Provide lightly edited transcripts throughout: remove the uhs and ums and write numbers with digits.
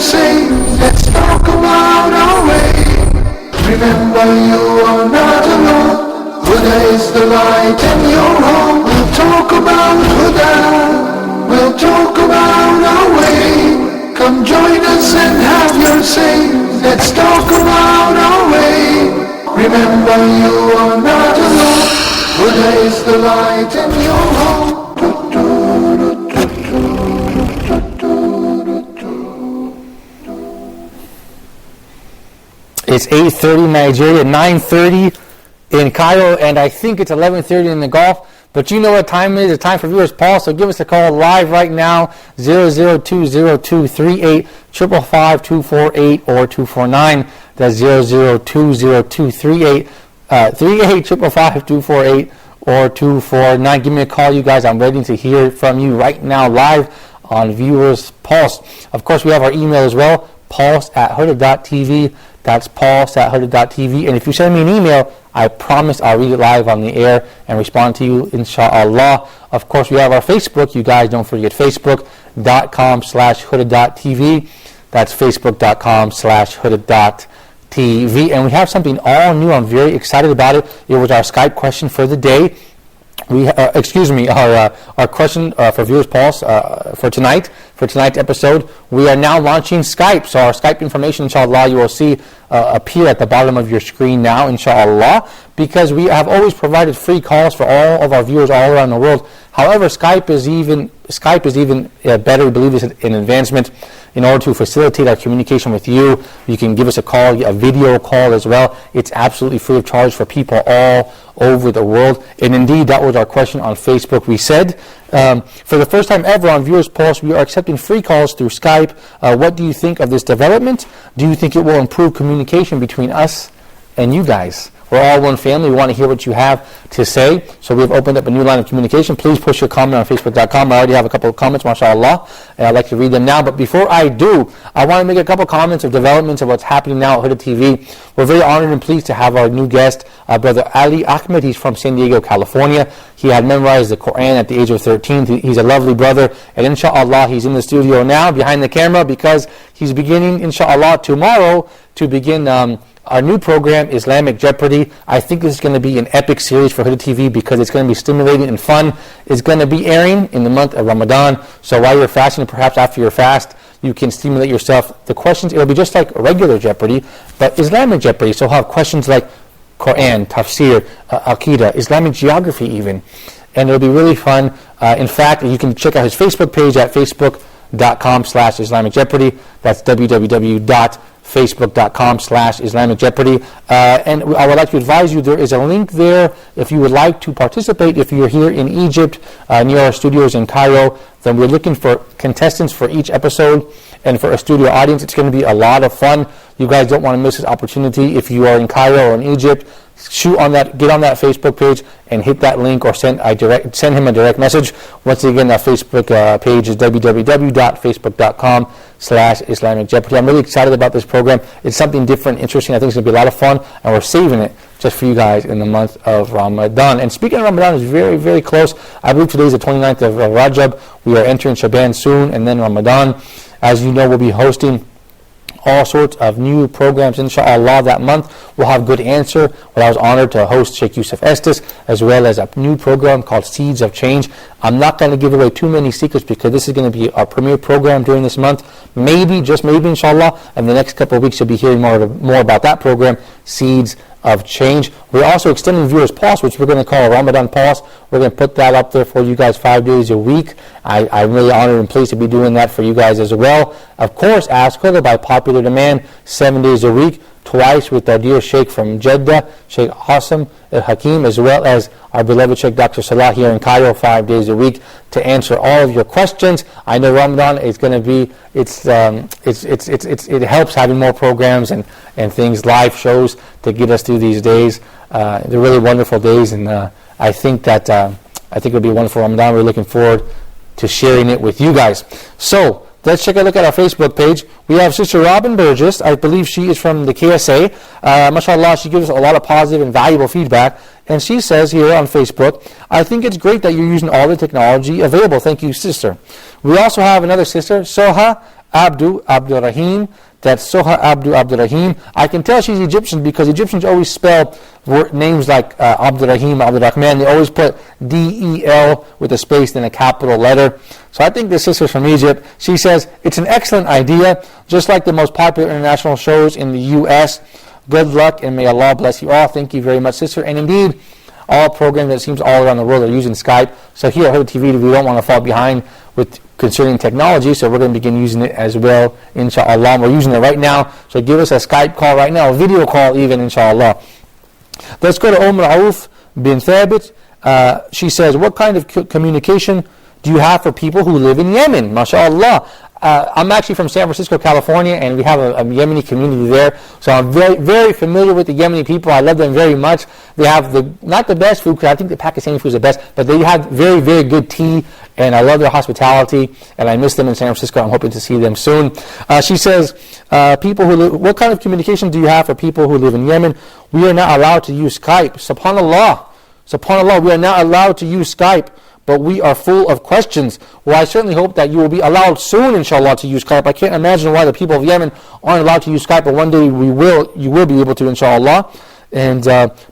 say, let's talk about our way. Remember you are not alone. Huda is the light in your home. We'll talk about Huda. We'll talk about our way. Come join us and have your say. Let's talk about our way. Remember you are not alone. Huda is the light in your home. It's 8:30 Nigeria, 9:30 in Cairo, and I think it's 11:30 in the Gulf. But you know what time it is. It's time for Viewers Pulse. So give us a call live right now, 0020238 555 248 or 249. That's 0020238 555 248 or 249. Give me a call, you guys. I'm waiting to hear from you right now live on Viewers Pulse. Of course, we have our email as well, pulse@huda.tv. That's pulse@huda.tv. And if you send me an email, I promise I'll read it live on the air and respond to you, inshallah. Of course, we have our Facebook. You guys don't forget facebook.com/huda.tv. That's facebook.com/huda.tv. And we have something all new. I'm very excited about it. It was our Skype question for the day. Our question for Viewers Pulse for tonight's episode. We are now launching Skype. So our Skype information, inshallah, you will see appear at the bottom of your screen now, inshallah, because we have always provided free calls for all of our viewers all around the world. However, Skype is even better. We believe it's an advancement in order to facilitate our communication with you. You can give us a call, a video call as well. It's absolutely free of charge for people all over the world. And indeed, that was our question on Facebook. We said, for the first time ever on Viewers Pulse, we are accepting free calls through Skype. What do you think of this development? Do you think it will improve communication between us and you guys? We're all one family. We want to hear what you have to say. So we've opened up a new line of communication. Please push your comment on Facebook.com. I already have a couple of comments, mashallah, and I'd like to read them now. But before I do, I want to make a couple of comments of developments of what's happening now at Huda TV. We're very honored and pleased to have our new guest, Brother Ali Ahmed. He's from San Diego, California. He had memorized the Quran at the age of 13. He's a lovely brother. And inshallah, he's in the studio now behind the camera because he's beginning, inshallah, tomorrow to begin our new program, Islamic Jeopardy. I think this is going to be an epic series for Huda TV because it's going to be stimulating and fun. It's going to be airing in the month of Ramadan. So while you're fasting, perhaps after your fast, you can stimulate yourself. The questions, it'll be just like regular Jeopardy, but Islamic Jeopardy. So we'll have questions like Quran, Tafsir, Aqidah, Islamic geography even. And it'll be really fun. In fact, you can check out his Facebook page at facebook.com/Islamic Jeopardy. That's www.facebook.com/Islamic Jeopardy. And I would like to advise you, there is a link there if you would like to participate. If you're here in Egypt, near our studios in Cairo, then we're looking for contestants for each episode. And for a studio audience, it's going to be a lot of fun. You guys don't want to miss this opportunity. If you are in Cairo or in Egypt, get on that Facebook page and hit that link or send him a direct message. Once again, that Facebook page is www.facebook.com/Islamic Jeopardy. I'm really excited about this program. It's something different, interesting. I think it's going to be a lot of fun, and we're saving it just for you guys in the month of Ramadan. And speaking of Ramadan, it's very, very close. I believe today is the 29th of Rajab. We are entering Shaban soon, and then Ramadan. As you know, we'll be hosting all sorts of new programs, inshallah, that month. We'll have Good Answer, where I was honored to host Sheikh Yusuf Estes, as well as a new program called Seeds of Change. I'm not going to give away too many secrets because this is going to be our premier program during this month. Maybe, just maybe, inshallah, and the next couple of weeks you'll be hearing more about that program, Seeds of Change. We're also extending Viewers Pulse, which we're going to call a Ramadan Pulse. We're going to put that up there for you guys 5 days a week. I'm really honored and pleased to be doing that for you guys as well. Of course, Ask Huda by popular demand, 7 days a week, twice with our dear Sheikh from Jeddah, Sheikh Hassan al-Hakim, as well as our beloved Sheikh Dr. Salah here in Cairo, 5 days a week to answer all of your questions. I know Ramadan is going to be, it helps having more programs and things, live shows to get us through these days. They're really wonderful days, and I think it'll be a wonderful Ramadan. We're looking forward to sharing it with you guys. So let's take a look at our Facebook page. We have Sister Robin Burgess. I believe she is from the KSA. Mashallah, she gives us a lot of positive and valuable feedback. And she says here on Facebook, I think it's great that you're using all the technology available. Thank you, sister. We also have another sister, Soha Abdul Rahim. That's Soha Abdul Rahim. I can tell she's Egyptian because Egyptians always spell names like Abdul Rahim, Abdul Rahman. They always put D-E-L with a space then a capital letter. So I think this sister's from Egypt. She says, it's an excellent idea, just like the most popular international shows in the U.S. Good luck and may Allah bless you all. Thank you very much, sister. And indeed, all programs, it seems all around the world, are using Skype. So here at Hood TV, we don't want to fall behind with concerning technology, so we're going to begin using it as well, inshallah. We're using it right now, so give us a Skype call right now, a video call even, inshallah. Let's go to Rauf bin Thabit. She says, what kind of communication do you have for people who live in Yemen? MashaAllah. I'm actually from San Francisco, California, and we have a Yemeni community there. So I'm very, very familiar with the Yemeni people. I love them very much. They have not the best food, because I think the Pakistani food is the best, but they have very, very good tea, and I love their hospitality, and I miss them in San Francisco. I'm hoping to see them soon. She says, what kind of communication do you have for people who live in Yemen? We are not allowed to use Skype. SubhanAllah, we are not allowed to use Skype, but we are full of questions. Well, I certainly hope that you will be allowed soon, inshallah, to use Skype. I can't imagine why the people of Yemen aren't allowed to use Skype, but one day you will be able to, inshallah. And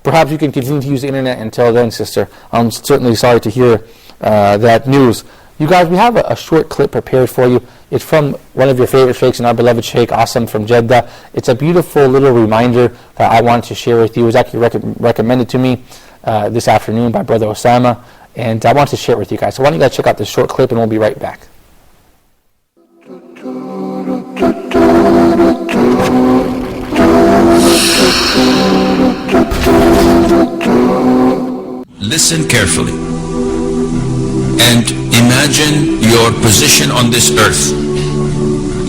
perhaps you can continue to use the internet until then, sister. I'm certainly sorry to hear that news. You guys, we have a short clip prepared for you. It's from one of your favorite sheikhs, and our beloved Sheikh Asim from Jeddah. It's a beautiful little reminder that I wanted to share with you. It was actually recommended to me this afternoon by Brother Osama, and I want to share it with you guys. So why don't you guys check out this short clip, and we'll be right back. Listen carefully and imagine your position on this earth.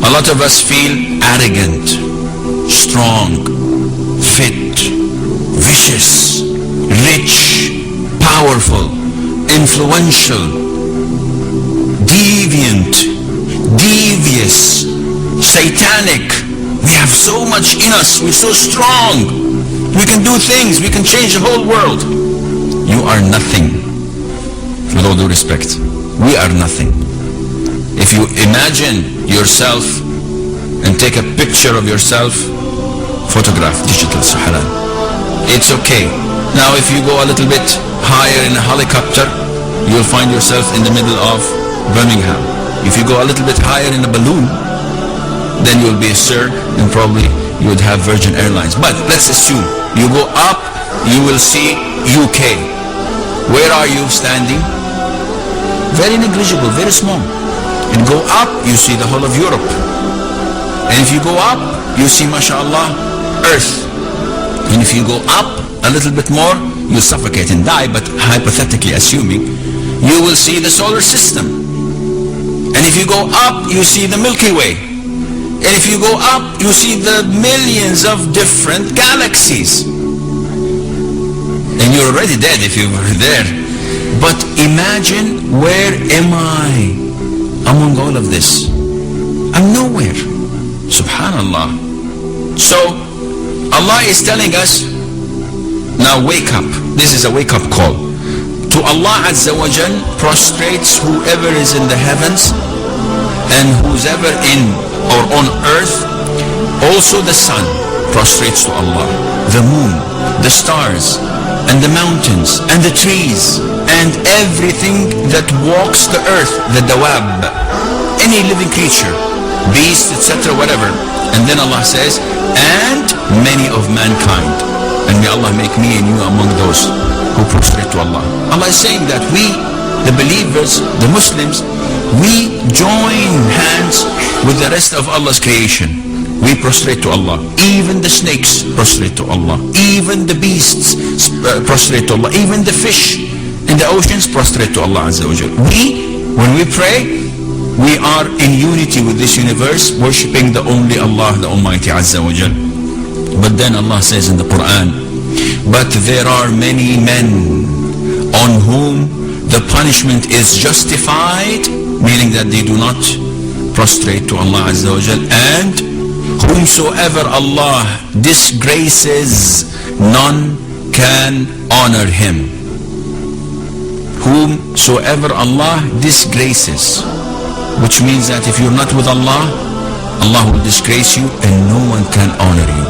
A lot of us feel arrogant, strong, fit, vicious, rich, powerful, influential, deviant, devious, satanic. We have so much in us. We're so strong. We can do things. We can change the whole world. You are nothing. With all due respect, we are nothing. If you imagine yourself and take a picture of yourself, photograph, digital, halal. It's okay. Now if you go a little bit higher in a helicopter, you'll find yourself in the middle of Birmingham. If you go a little bit higher in a balloon, then you'll be a Sir, and probably you would have Virgin Airlines. But let's assume you go up, you will see UK. Where are you standing? Very negligible, very small. And go up, you see the whole of Europe. And if you go up, you see, mashallah, Earth. And if you go up a little bit more, you'll suffocate and die, but hypothetically assuming, you will see the solar system. And if you go up, you see the Milky Way. And if you go up, you see the millions of different galaxies. And you're already dead if you were there. But imagine, where am I among all of this? I'm nowhere. Subhanallah. So Allah is telling us, now wake up. This is a wake-up call. To Allah Azza wa Jal prostrates whoever is in the heavens and who's ever in or on earth. Also the sun prostrates to Allah, the moon, the stars, and the mountains, and the trees, and everything that walks the earth, the dawab, any living creature, beast, etc., whatever. And then Allah says, and many of mankind. And may Allah make me and you among those who prostrate to Allah. Allah is saying that we, the believers, the Muslims, we join hands with the rest of Allah's creation. We prostrate to Allah. Even the snakes prostrate to Allah. Even the beasts prostrate to Allah. Even the fish in the oceans prostrate to Allah Azza wa Jal. When we pray, we are in unity with this universe, worshipping the only Allah, the Almighty Azza wa Jal. But then Allah says in the Quran, but there are many men on whom the punishment is justified, meaning that they do not prostrate to Allah Azza wa Jal, and whomsoever Allah disgraces, none can honor him. Whomsoever Allah disgraces, which means that if you're not with Allah, Allah will disgrace you and no one can honor you.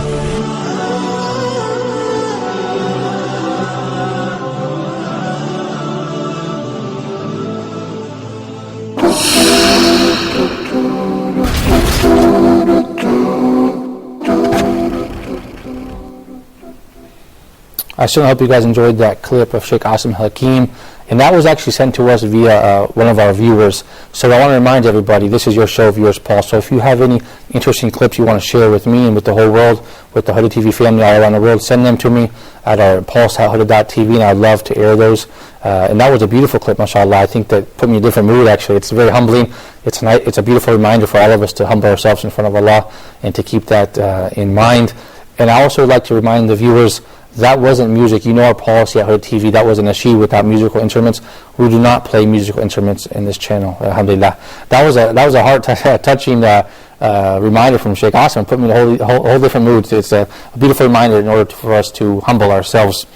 I certainly hope you guys enjoyed that clip of Sheikh Asim Hakim, and that was actually sent to us via one of our viewers. So I want to remind everybody, this is your show, Viewers Pulse. So if you have any interesting clips you want to share with me and with the whole world, with the Huda TV family all around the world, send them to me at our pulse@huda.tv, and I'd love to air those. And that was a beautiful clip, mashallah. I think that put me in a different mood, actually. It's very humbling. It's a beautiful reminder for all of us to humble ourselves in front of Allah and to keep that in mind. And I also would like to remind the viewers, that wasn't music. You know our policy at Huda TV. That was a nasheed without musical instruments. We do not play musical instruments in this channel. Alhamdulillah. That was a heart-touching reminder from Sheikh Asim. Put me in a whole different mood. It's a beautiful reminder in order for us to humble ourselves.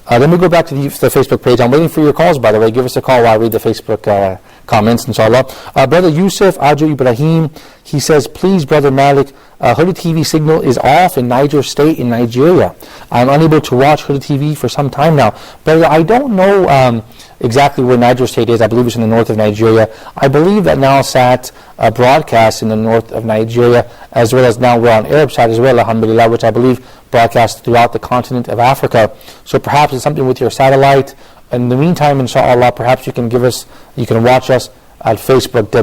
Then we go back to the Facebook page. I'm waiting for your calls, by the way. Give us a call while I read the Facebook comments, inshallah. Brother Yusuf Aju Ibrahim, he says, please, Brother Malik, Huda TV signal is off in Niger State in Nigeria. I'm unable to watch Huda TV for some time now. Brother, I don't know exactly where Niger State is. I believe it's in the north of Nigeria. I believe that NowSat broadcasts in the north of Nigeria, as well as now we're on Arab side as well, alhamdulillah, which I believe broadcasts throughout the continent of Africa. So perhaps it's something with your satellite. In the meantime, inshallah, perhaps you can watch us at Facebook,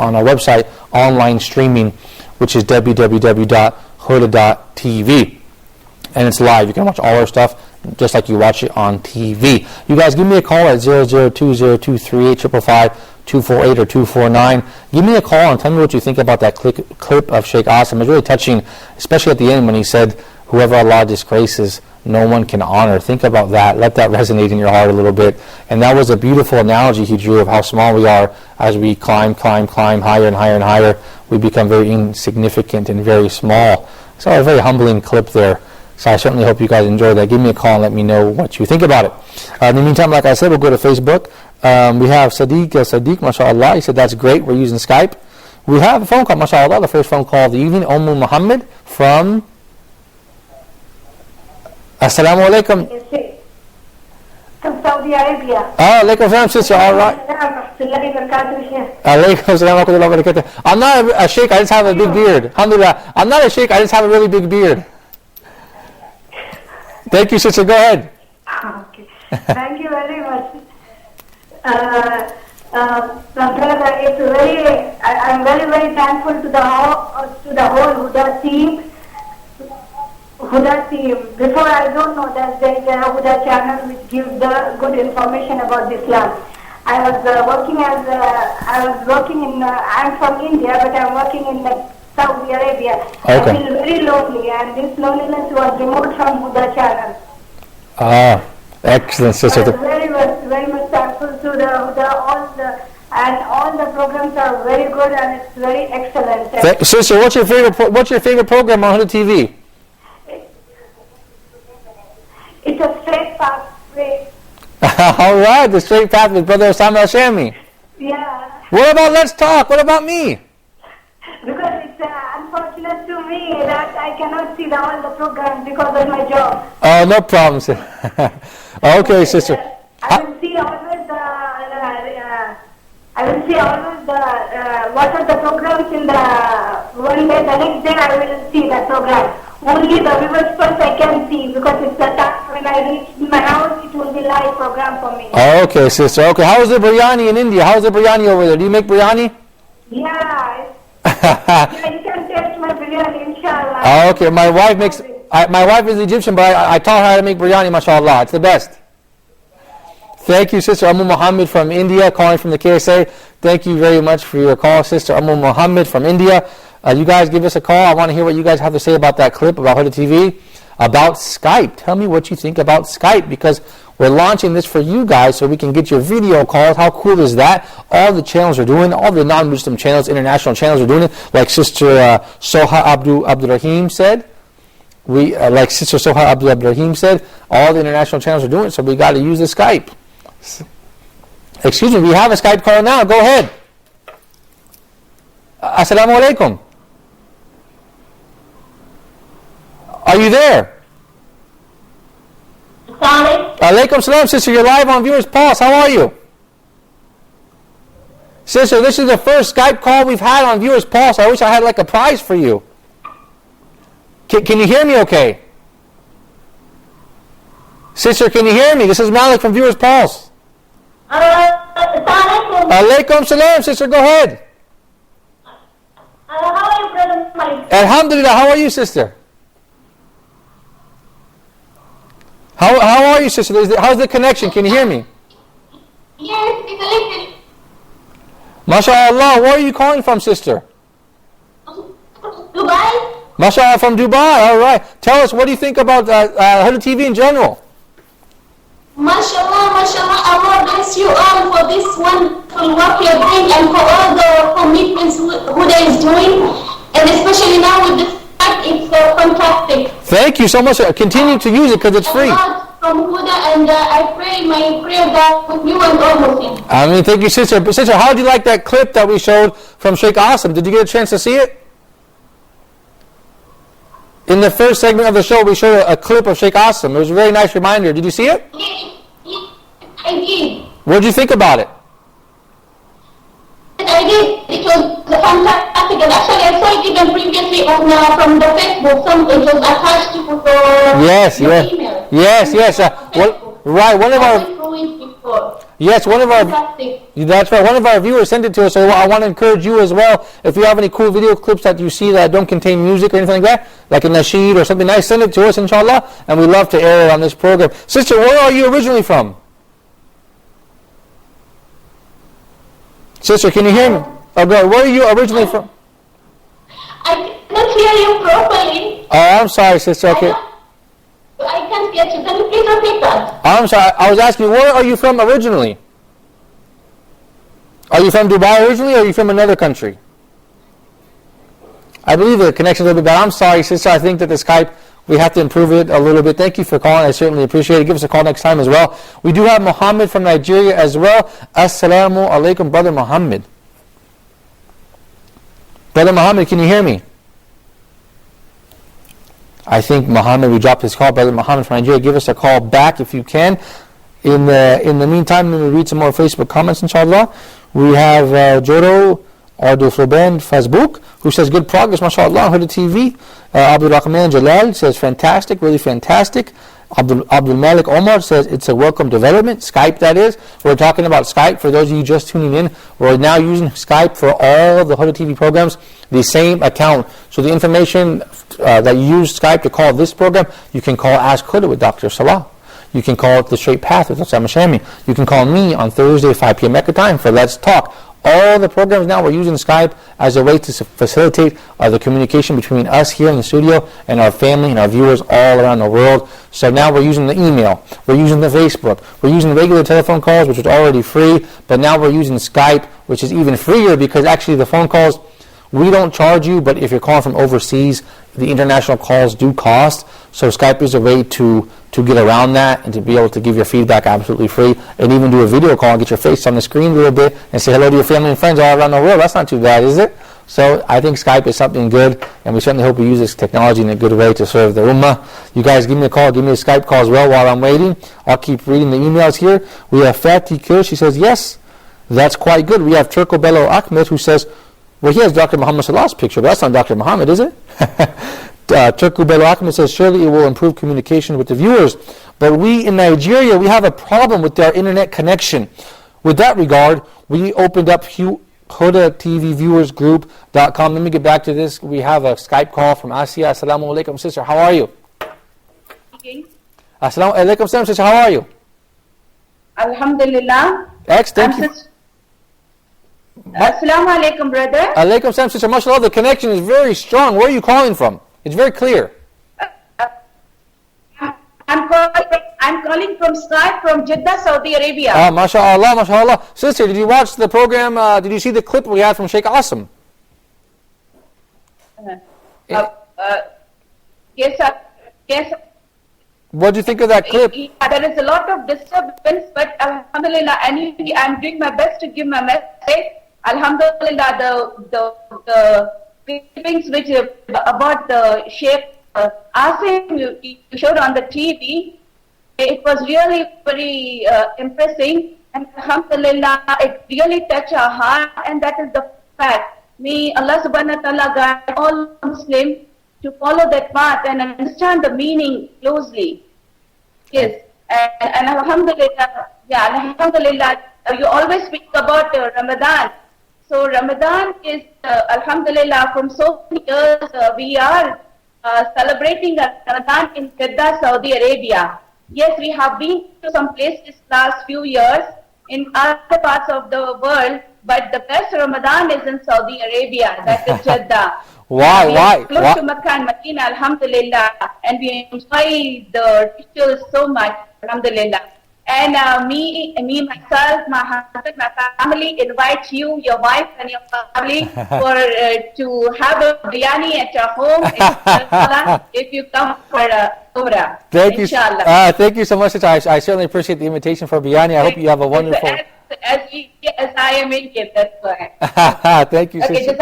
on our website, online streaming, which is www.huda.tv. And it's live. You can watch all our stuff just like you watch it on TV. You guys give me a call at 002023855 248 or 249. Give me a call and tell me what you think about that clip of Sheikh Asim. It's really touching, especially at the end when he said, whoever Allah disgraces, no one can honor. Think about that. Let that resonate in your heart a little bit. And that was a beautiful analogy he drew of how small we are as we climb higher and higher and higher. We become very insignificant and very small. So a very humbling clip there. So I certainly hope you guys enjoyed that. Give me a call and let me know what you think about it. In the meantime, like I said, we'll go to Facebook. We have Sadiq, mashallah. He said, that's great. We're using Skype. We have a phone call, mashallah, the first phone call of the evening. Muhammad from... Assalamu alaikum. From Saudi Arabia. Alaikum salam, sister. All right. Alaikum salam wa rahmatullahi wa barakatuh. I'm not a sheikh. I just have a big beard. Alhamdulillah. I'm not a sheikh. I just have a really big beard. Thank you, sister. Go ahead. Okay. Thank you very much. Brother, I'm very, very thankful to the whole Huda team. Before, I don't know that there is a Huda channel which gives the good information about Islam. I'm from India, but I'm working in Saudi Arabia. Okay. I feel very lonely, and this loneliness was removed from Huda channel. Excellent, sister. I'm very much thankful to the Huda. All the programs are very good, and it's very excellent. Sister, what's your favorite program on Huda TV? It's a straight pathway. All right, the straight path with Brother Osama Al-Shami. Yeah. What about Let's Talk? What about me? Because it's unfortunate to me that I cannot see all the programs because of my job. Oh, no problem, sister. Okay, sister. I will see always what are the programs in the one day. The next day I will see the program. Only the viewers first I can see because it's the time when I reach my house, it will be live program for me. Okay, sister. Okay, how is the biryani in India? How is the biryani over there? Do you make biryani? Yeah. Yeah, you can taste my biryani, inshallah. Okay, my wife is Egyptian, but I taught her how to make biryani, mashallah. It's the best. Thank you, Sister Muhammad from India, calling from the KSA. Thank you very much for your call, Sister Muhammad from India. You guys give us a call. I want to hear what you guys have to say about that clip, about Huda TV, about Skype. Tell me what you think about Skype, because we're launching this for you guys so we can get your video calls. How cool is that? All the channels are doing it. All the non-Muslim channels, international channels are doing it. Like Sister Soha Abdurrahim said. Like Sister Soha Abdurrahim said, all the international channels are doing it, so we got to use the Skype. Excuse me, we have a Skype call now. Go ahead. Assalamu alaikum. Are you there? Sorry. Alaikum salam, sister. You're live on Viewers Pulse. How are you? Sister, this is the first Skype call we've had on Viewers Pulse. I wish I had like a prize for you. Can you hear me okay? Sister, can you hear me? This is Malik from Viewers Pulse. Alaikum salam, sister. Go ahead. How are you, Brother Malik? Alhamdulillah. How are you, sister? How are you, sister? How's the connection? Can you hear me? Yes, it's a little. MashaAllah. Where are you calling from, sister? Dubai? MashaAllah, from Dubai. All right. Tell us, what do you think about Huda TV in general? MashaAllah, MashaAllah, Allah bless you all for this wonderful work you're doing and for all the commitments Huda is doing, and especially now with the fact it's fantastic. Thank you so much. Continue to use it because it's free. From Huda, and I pray my prayer that with you and all Muslims. I mean, thank you, sister. But sister, how did you like that clip that we showed from Sheikh Asim? Did you get a chance to see it? In the first segment of the show, we showed a clip of Sheikh Asim. It was a very nice reminder. Did you see it? Yes, I did. What did you think about it? I did. It was fantastic, and actually I saw it even previously on from the Facebook. It was attached to Yes, your yes, email. yes. Right. One of our yes, one of our Fantastic. that's right. One of our viewers sent it to us. So I want to encourage you as well. If you have any cool video clips that you see that don't contain music or anything like that, like a nasheed or something nice, send it to us, inshallah. And we love to air it on this program. Sister, where are you originally from? Sister, can you hear me? Oh, God, where are you originally from? I cannot hear you properly. Oh, I'm sorry, sister. Okay. I can't get you. Can you please repeat that? I'm sorry. I was asking, where are you from originally? Are you from Dubai originally, or are you from another country? I believe the connection's a little bit bad. I'm sorry, sister. I think that the Skype, we have to improve it a little bit. Thank you for calling. I certainly appreciate it. Give us a call next time as well. We do have Muhammad from Nigeria as well. Assalamu alaikum, Brother Muhammad. Brother Muhammad, can you hear me? I think Muhammad, we dropped his call. Brother Muhammad from Nigeria, give us a call back if you can. In the meantime, let me read some more Facebook comments, inshallah. We have Joro Ardufloben Facebook, who says, good progress, mashallah, on Huda TV. Abdul Rahman Jalal says, fantastic, really fantastic. Abdul Malik Omar says, it's a welcome development. Skype, that is. We're talking about Skype. For those of you just tuning in, we're now using Skype for all the Huda TV programs, the same account. So the information that you use Skype to call this program, you can call Ask Huda with Dr. Salah. You can call it The Straight Path with Osama Shami. You can call me on Thursday, 5 p.m. Mecca time for Let's Talk. All the programs now, we're using Skype as a way to facilitate the communication between us here in the studio and our family and our viewers all around the world. So now we're using the email, we're using the Facebook, we're using regular telephone calls, which is already free, but now we're using Skype, which is even freer because actually the phone calls, we don't charge you, but if you're calling from overseas, the international calls do cost. So Skype is a way to get around that and to be able to give your feedback absolutely free, and even do a video call and get your face on the screen a little bit and say hello to your family and friends all around the world. That's not too bad, is it? So I think Skype is something good, and we certainly hope we use this technology in a good way to serve the Ummah. You guys give me a call, give me a Skype call as well while I'm waiting. I'll keep reading the emails here. We have Fatih Kir, she says, yes, that's quite good. We have Turko Bello Ahmed, who says, well, he has Dr. Muhammad Salah's picture, but that's not Dr. Muhammad, is it? Turku Bello Ahmed says, surely it will improve communication with the viewers. But we in Nigeria, we have a problem with our internet connection. With that regard, we opened up HudaTVViewersGroup.com. Let me get back to this. We have a Skype call from Asiya. Assalamu alaikum, sister. How are you? Okay. Assalamu alaikum, sister. How are you? Alhamdulillah. Thank you. Assalamu alaikum, brother. Alaikum salam, sister. MashaAllah, the connection is very strong. Where are you calling from? It's very clear. I'm calling from Skype from Jeddah, Saudi Arabia. MashaAllah, MashaAllah. Sister, did you watch the program? Did you see the clip we had from Sheikh Asim? Yes, sir. Yes. What do you think of that clip? There is a lot of disturbance, but alhamdulillah, I'm doing my best to give my message. Alhamdulillah, the clippings which about the shape Asim you showed on the TV, it was really very impressive, and Alhamdulillah, it really touched our heart, and that is the fact. May Allah subhanahu wa ta'ala guide all Muslims to follow that path and understand the meaning closely. Yes, and Alhamdulillah, Alhamdulillah, you always speak about Ramadan. So Ramadan is, Alhamdulillah, from so many years we are celebrating Ramadan in Jeddah, Saudi Arabia. Yes, we have been to some places last few years in other parts of the world, but the best Ramadan is in Saudi Arabia, that is Jeddah. Why? We Why? are close to Makkah and Medina, Alhamdulillah, and we enjoy the rituals so much, Alhamdulillah. And me, myself, my husband, my family invite you, your wife, and your family for to have a biryani at your home, inshallah, if you come for Umrah. Thank you. Inshallah. Thank you so much, sister. I certainly appreciate the invitation for biryani. I hope you have a wonderful. As I am Indian, that's why. Thank you, Okay, sister.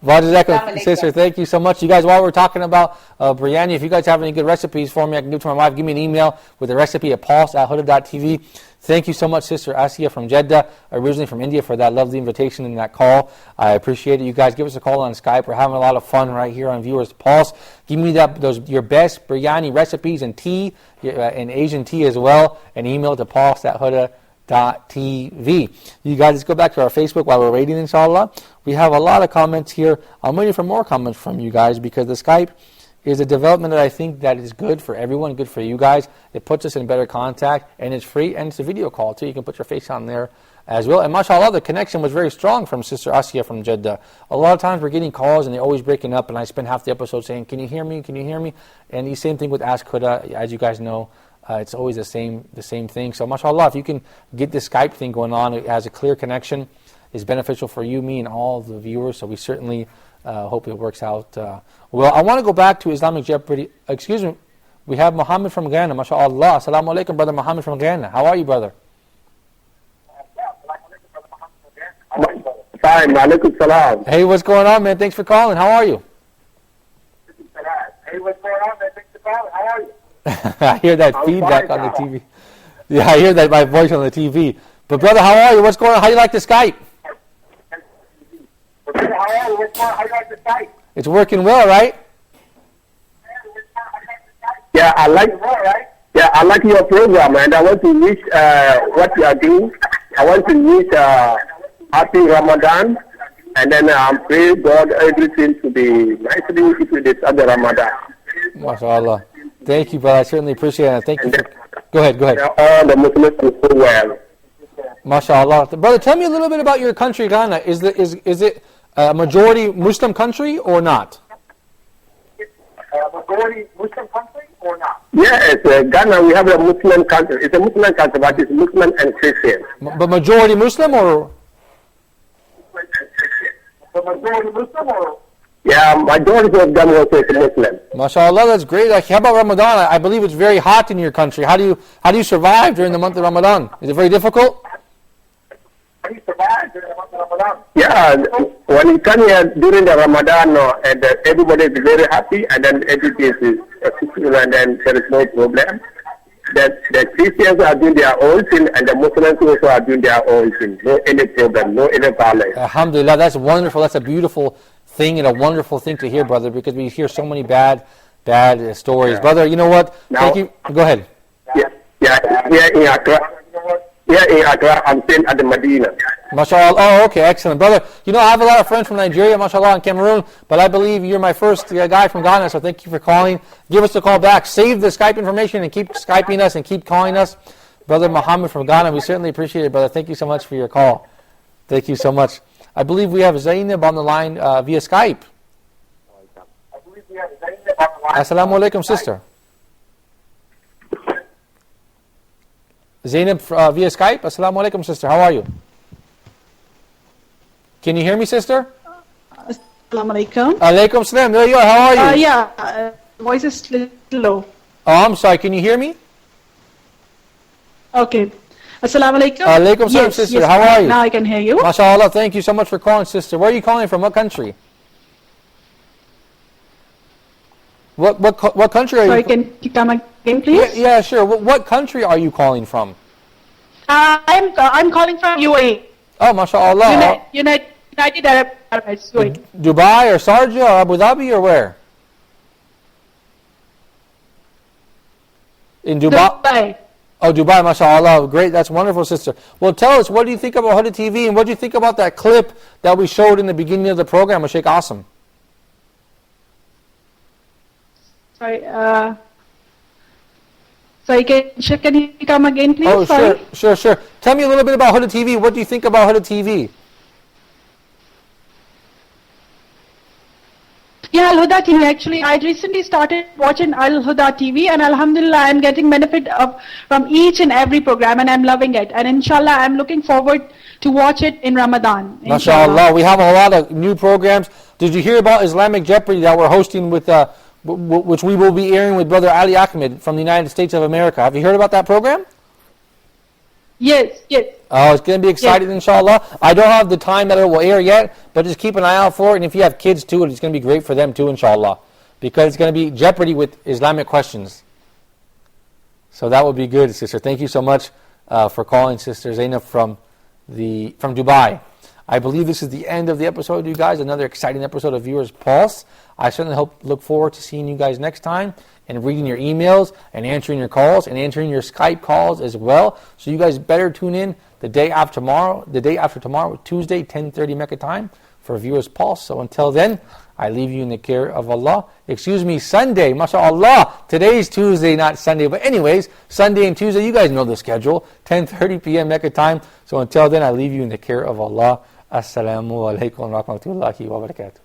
Jazakallah. Sister, thank you so much. You guys, while we're talking about biryani, if you guys have any good recipes for me, I can give it to my wife. Give me an email with the recipe at pulse@huda.tv. Thank you so much, Sister Asiya from Jeddah, originally from India, for that lovely invitation and that call. I appreciate it. You guys give us a call on Skype. We're having a lot of fun right here on Viewers Pulse. Give me your best biryani recipes and tea, and Asian tea as well, and email to pulse@huda.tv. You guys, let's go back to our Facebook while we're waiting, inshallah. We have a lot of comments here. I'm waiting for more comments from you guys because the Skype is a development that I think that is good for everyone, good for you guys. It puts us in better contact, and it's free, and it's a video call too. You can put your face on there as well. And mashallah, the connection was very strong from Sister Asiya from Jeddah. A lot of times we're getting calls and they're always breaking up, and I spend half the episode saying, can you hear me? Can you hear me? And the same thing with Ask Huda, as you guys know. It's always the same thing. So mashallah, if you can get this Skype thing going on, it has a clear connection, is beneficial for you, me, and all the viewers. So we certainly hope it works out well. I want to go back to Islamic Jeopardy. Excuse me. We have Muhammad from Ghana. MashaAllah. Assalamu alaikum, brother Muhammad from Ghana. How are you, brother? Fine. Alaikum salam. Hey, what's going on, man? Thanks for calling. How are you? Hey, what's going on, man? Thanks for calling. How are you? I hear that feedback on the TV. Yeah, I hear that my voice on the TV. But brother, how are you? What's going on? How do you like the Skype? It's working well, right? Yeah, I like your program, and I want to wish what you are doing. I want to wish happy Ramadan, and then I'm praying God everything to be nicely into this other Ramadan. MashaAllah. Thank you, brother. I certainly appreciate it. Thank you. Go ahead. All the Muslims do so well. MashaAllah. Brother, tell me a little bit about your country, Ghana. Is it a majority Muslim country or not? Majority Muslim country or not? Yes, Ghana, we have a Muslim country. It's a Muslim country, but it's Muslim and Christian. But majority Muslim or? The majority Muslim or? Yeah, majority of them also is Muslim. MashaAllah, that's great. Like, how about Ramadan? I believe it's very hot in your country. How do you survive during the month of Ramadan? Is it very difficult? How do you survive during the month of Ramadan? Yeah, when you come here during the Ramadan, and everybody is very happy, and then everything is peaceful, and then there is no problem. The Christians are doing their own thing, and the Muslims also are doing their own thing. No any problem, no any violence. Alhamdulillah, that's wonderful. That's a beautiful thing and a wonderful thing to hear, brother, because we hear so many bad stories. Yeah. Brother, you know what? Now, thank you. Go ahead. Here in Accra, I'm staying at the Medina. MashaAllah. Oh, okay, excellent. Brother, you know, I have a lot of friends from Nigeria, MashaAllah, and Cameroon, but I believe you're my first guy from Ghana, so thank you for calling. Give us a call back. Save the Skype information and keep Skyping us and keep calling us. Brother Muhammad from Ghana, we certainly appreciate it, brother. Thank you so much for your call. Thank you so much. I believe we have Zainab on the line via Skype. Assalamu alaikum, sister. Zainab via Skype. Assalamu alaikum, sister. How are you? Can you hear me, sister? Assalamu alaikum. Alaikum salam. There you are. How are you? Voice is little low. Oh, I'm sorry. Can you hear me? Okay. Assalamu alaikum. Alaikum salam, sister. How are you? Now I can hear you. MashaAllah, thank you so much for calling, sister. Where are you calling from? What country? What country are you? Sorry, can you come again, please? Yeah, sure. What country are you calling from? I'm calling from UAE. Oh, MashaAllah. United Arab Emirates. UAE. Dubai or Sharjah or Abu Dhabi or where? In Dubai? Dubai. Oh, Dubai, MashaAllah. Great, that's wonderful, sister. Well, tell us, what do you think about Huda TV and what do you think about that clip that we showed in the beginning of the program with Sheikh Asim? Sorry, can you come again, please? Oh, Sorry. sure. Tell me a little bit about Huda TV. What do you think about Huda TV? Yeah, Al-Huda TV. Actually, I recently started watching Al-Huda TV, and Alhamdulillah, I'm getting benefit from each and every program, and I'm loving it. And inshallah, I'm looking forward to watch it in Ramadan. MashaAllah. We have a lot of new programs. Did you hear about Islamic Jeopardy that we're hosting with, which we will be airing with Brother Ali Ahmed from the United States of America? Have you heard about that program? Yes. Oh, it's going to be exciting, inshallah. I don't have the time that it will air yet, but just keep an eye out for it. And if you have kids too, it's going to be great for them too, inshallah. Because it's going to be Jeopardy with Islamic questions. So that will be good, sister. Thank you so much for calling, Sister Zainab from Dubai. I believe this is the end of the episode, you guys. Another exciting episode of Viewers Pulse. I certainly look forward to seeing you guys next time and reading your emails and answering your calls and answering your Skype calls as well. So you guys better tune in the day after tomorrow, Tuesday, 10:30 Mecca time for Viewers Pulse. So until then, I leave you in the care of Allah. Excuse me, Sunday, MashaAllah. Today's Tuesday, not Sunday. But anyways, Sunday and Tuesday, you guys know the schedule. 10:30 p.m. Mecca time. So until then, I leave you in the care of Allah. Assalamu alaikum wa rahmatullahi wa barakatuh.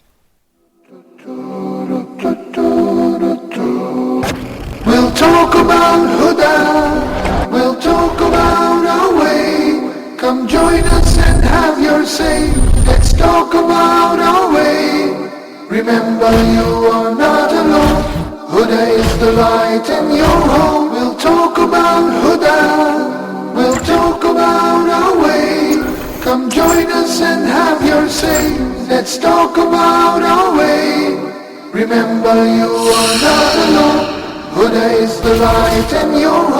We'll talk about Huda, we'll talk about our way. Come join us and have your say. Let's talk about our way. Remember, you are not alone. Huda is the light in your home. We'll talk about Huda, we'll talk about our way. Come join us and have your say. Let's talk about our way. Remember, you are not alone. Huda is the light in your home.